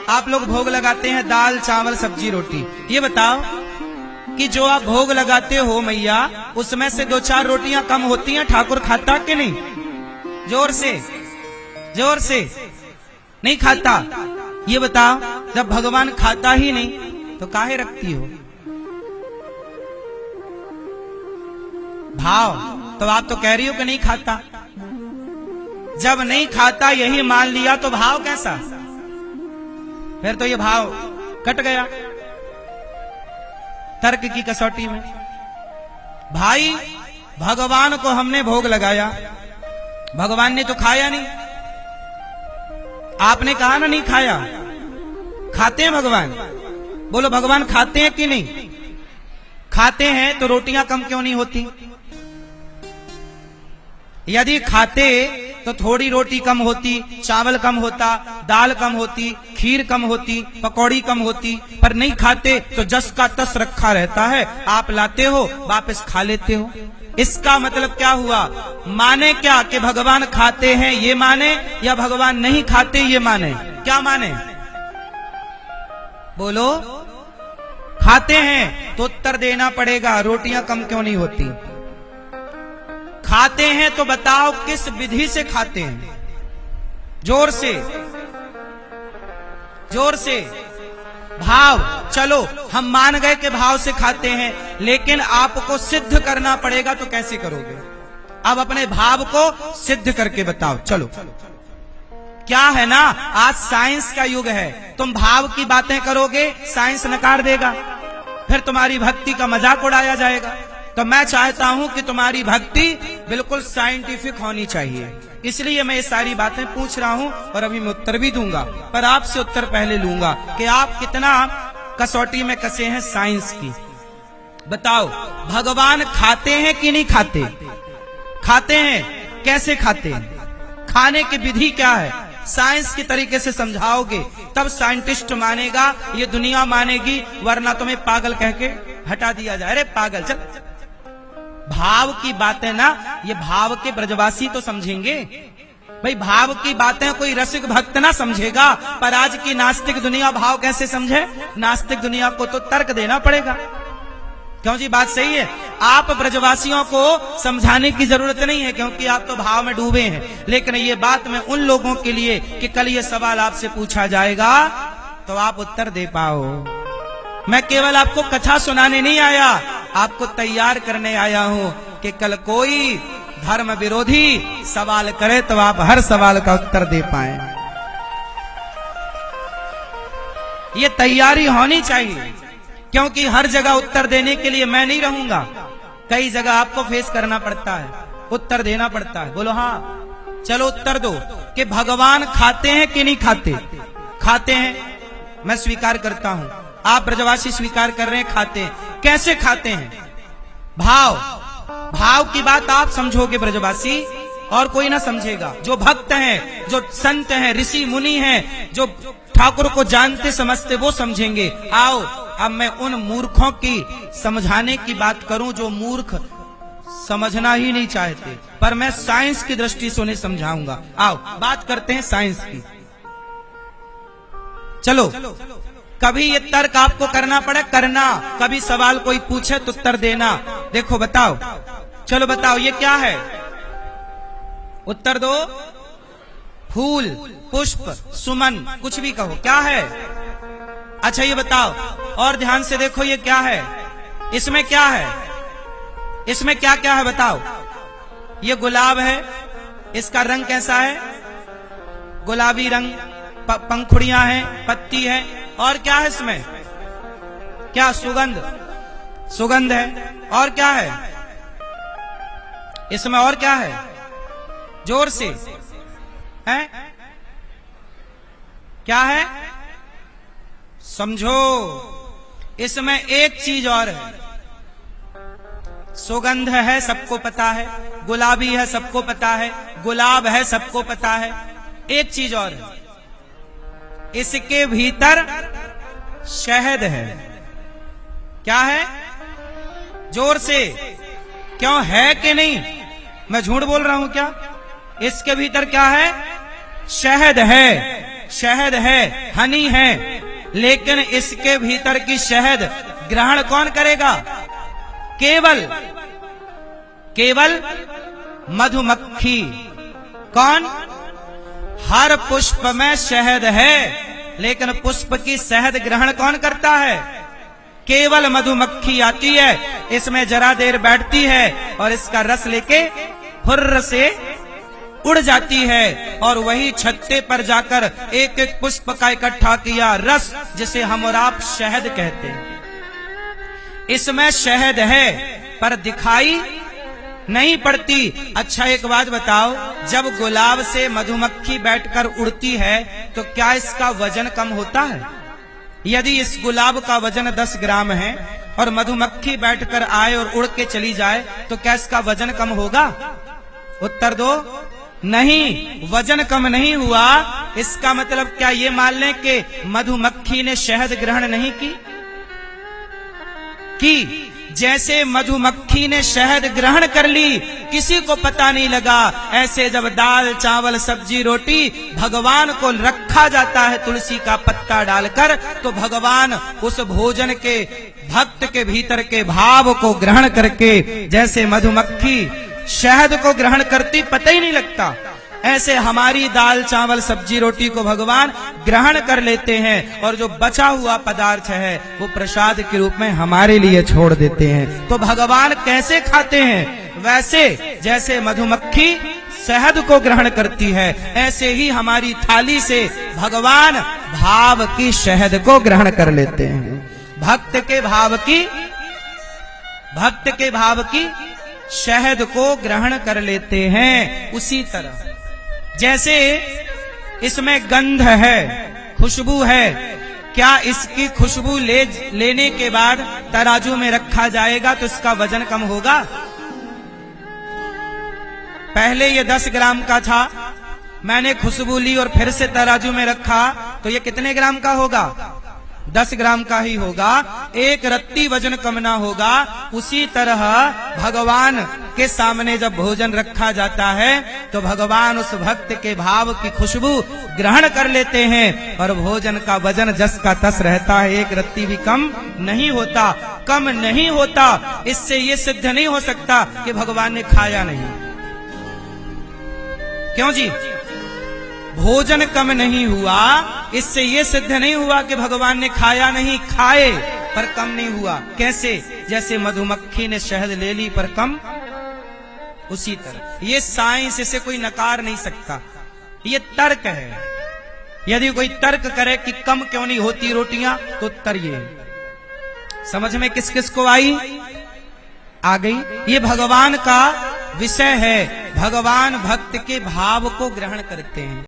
आप लोग भोग लगाते हैं दाल चावल सब्जी रोटी। ये बताओ कि जो आप भोग लगाते हो मैया, उसमें से 2-4 रोटियां कम होती हैं, ठाकुर खाता कि नहीं? जोर से जोर से नहीं खाता। ये बताओ, जब भगवान खाता ही नहीं तो काहे रखती हो? भाव तो आप तो कह रही हो कि नहीं खाता। जब नहीं खाता यही मान लिया तो भाव कैसा? फिर तो ये भाव कट गया तर्क की कसौटी में। भाई भगवान को हमने भोग लगाया, भगवान ने तो खाया नहीं। आपने कहा ना नहीं खाया, खाते हैं भगवान। बोलो भगवान खाते हैं कि नहीं? खाते हैं तो रोटियां कम क्यों नहीं होती? यदि खाते तो थोड़ी रोटी कम होती, चावल कम होता, दाल कम होती, खीर कम होती, पकौड़ी कम होती। पर नहीं खाते तो जस का तस रखा रहता है, आप लाते हो वापस खा लेते हो। इसका मतलब क्या हुआ? माने क्या कि भगवान खाते हैं ये माने, या भगवान नहीं खाते ये माने? क्या माने? बोलो। खाते हैं तो उत्तर देना पड़ेगा, रोटियां कम क्यों नहीं होती? खाते हैं तो बताओ किस विधि से खाते हैं? जोर से जोर से। भाव, चलो हम मान गए कि भाव से खाते हैं, लेकिन आपको सिद्ध करना पड़ेगा। तो कैसे करोगे? अब अपने भाव को सिद्ध करके बताओ। चलो, क्या है ना, आज साइंस का युग है। तुम भाव की बातें करोगे, साइंस नकार देगा, फिर तुम्हारी भक्ति का मजाक उड़ाया जाएगा। तो मैं चाहता हूं कि तुम्हारी भक्ति बिल्कुल साइंटिफिक होनी चाहिए, इसलिए मैं ये सारी बातें पूछ रहा हूं और अभी मैं उत्तर भी दूंगा। पर आपसे उत्तर पहले लूंगा कि आप कितना कसौटी में कसे हैं साइंस की। बताओ, भगवान खाते हैं कि नहीं खाते? खाते हैं। कैसे खाते हैं? खाने की विधि क्या है? साइंस की तरीके से समझाओगे तब साइंटिस्ट मानेगा, ये दुनिया मानेगी, वरना तुम्हें पागल कह के हटा दिया जाए। अरे पागल, चल। भाव की बातें ना, ये भाव के ब्रजवासी तो समझेंगे भाई। भाव की बातें कोई रसिक भक्त ना समझेगा, पर आज की नास्तिक दुनिया भाव कैसे समझे? नास्तिक दुनिया को तो तर्क देना पड़ेगा। क्यों जी? बात सही है। आप ब्रजवासियों को समझाने की जरूरत नहीं है, क्योंकि आप तो भाव में डूबे हैं। लेकिन ये बात मैं उन लोगों के लिए कि कल ये सवाल आपसे पूछा जाएगा तो आप उत्तर दे पाओ। मैं केवल आपको कथा सुनाने नहीं आया, आपको तैयार करने आया हूं कि कल कोई धर्म विरोधी सवाल करे तो आप हर सवाल का उत्तर दे पाएं। ये तैयारी होनी चाहिए, क्योंकि हर जगह उत्तर देने के लिए मैं नहीं रहूंगा। कई जगह आपको फेस करना पड़ता है, उत्तर देना पड़ता है। बोलो हाँ। चलो उत्तर दो कि भगवान खाते हैं कि नहीं खाते? खाते हैं, मैं स्वीकार करता हूं। आप ब्रजवासी स्वीकार कर रहे हैं, खाते हैं। कैसे खाते हैं? भाव, भाव की बात आप समझोगे ब्रजवासी, और कोई ना समझेगा। जो भक्त हैं, जो संत हैं, ऋषि मुनि हैं, जो ठाकुर को जानते समझते, वो समझेंगे। आओ अब मैं उन मूर्खों की समझाने की बात करूं जो मूर्ख समझना ही नहीं चाहते, पर मैं साइंस की दृष्टि से उन्हें समझाऊंगा। आओ बात करते हैं साइंस की। चलो, कभी ये तर्क आपको करना पड़े, करना। कभी सवाल कोई पूछे तो उत्तर देना। देखो बताओ, चलो बताओ ये क्या है? उत्तर दो। फूल, पुष्प, सुमन, कुछ भी कहो, क्या है? अच्छा ये बताओ, और ध्यान से देखो ये क्या है? इसमें क्या है? इसमें क्या क्या है बताओ? ये गुलाब है, इसका रंग कैसा है? गुलाबी रंग, पंखुड़ियां हैं, पत्ती है, और क्या है इसमें? क्या? सुगंध, सुगंध है। और क्या है इसमें? और क्या है? जोर से है? क्या है? समझो, इसमें एक चीज और है। सुगंध है, सबको पता है। गुलाबी है, सबको पता है। गुलाब है, सबको पता है। एक चीज और है, इसके भीतर शहद है। क्या है? जोर से, क्यों? है कि नहीं? मैं झूठ बोल रहा हूं क्या? इसके भीतर क्या है? शहद है, शहद है। हनी है, लेकिन इसके भीतर की शहद ग्रहण कौन करेगा? केवल मधुमक्खी। कौन? हर पुष्प में शहद है, लेकिन पुष्प की शहद ग्रहण कौन करता है? केवल मधुमक्खी आती है, इसमें जरा देर बैठती है और इसका रस लेके फुर्र से उड़ जाती है, और वही छत्ते पर जाकर एक एक पुष्प का इकट्ठा किया रस, जिसे हम और आप शहद कहते हैं। इसमें शहद है पर दिखाई नहीं पड़ती। अच्छा एक बात बताओ, जब गुलाब से मधुमक्खी बैठकर उड़ती है तो क्या इसका वजन कम होता है? यदि इस गुलाब का वजन 10 ग्राम है और मधुमक्खी बैठकर आए और उड़ के चली जाए तो क्या इसका वजन कम होगा? उत्तर दो। नहीं, वजन कम नहीं हुआ। इसका मतलब क्या ये मान लें कि मधुमक्खी ने शहद ग्रहण नहीं की? जैसे मधुमक्खी ने शहद ग्रहण कर ली, किसी को पता नहीं लगा, ऐसे जब दाल चावल सब्जी रोटी भगवान को रखा जाता है तुलसी का पत्ता डालकर, तो भगवान उस भोजन के भक्त के भीतर के भाव को ग्रहण करके, जैसे मधुमक्खी शहद को ग्रहण करती पता ही नहीं लगता, ऐसे हमारी दाल चावल सब्जी रोटी को भगवान ग्रहण कर लेते हैं, और जो बचा हुआ पदार्थ है वो प्रसाद के रूप में हमारे लिए छोड़ देते हैं। तो भगवान कैसे खाते हैं? वैसे जैसे मधुमक्खी शहद को ग्रहण करती है, ऐसे ही हमारी थाली से भगवान भाव की शहद को ग्रहण कर लेते हैं। भक्त के भाव की शहद को ग्रहण कर लेते हैं। उसी तरह जैसे इसमें गंध है, खुशबू है, क्या इसकी खुशबू लेने के बाद तराजू में रखा जाएगा तो इसका वजन कम होगा? पहले ये 10 ग्राम का था, मैंने खुशबू ली और फिर से तराजू में रखा तो ये कितने ग्राम का होगा? 10 ग्राम का ही होगा, एक रत्ती वजन कम ना होगा। उसी तरह भगवान के सामने जब भोजन रखा जाता है तो भगवान उस भक्त के भाव की खुशबू ग्रहण कर लेते हैं, और भोजन का वजन जस का तस रहता है, एक रत्ती भी कम नहीं होता। इससे ये सिद्ध नहीं हो सकता कि भगवान ने खाया नहीं। क्यों जी? भोजन कम नहीं हुआ, इससे ये सिद्ध नहीं हुआ कि भगवान ने खाया नहीं, खाए पर कम नहीं हुआ। कैसे? जैसे मधुमक्खी ने शहद ले ली पर कम, उसी तरह ये साइंस इसे कोई नकार नहीं सकता, ये तर्क है। यदि कोई तर्क करे कि कम क्यों नहीं होती रोटियां, तो उत्तर ये समझ में किस किस को आई? आ गई। ये भगवान का विषय है, भगवान भक्त के भाव को ग्रहण करते हैं।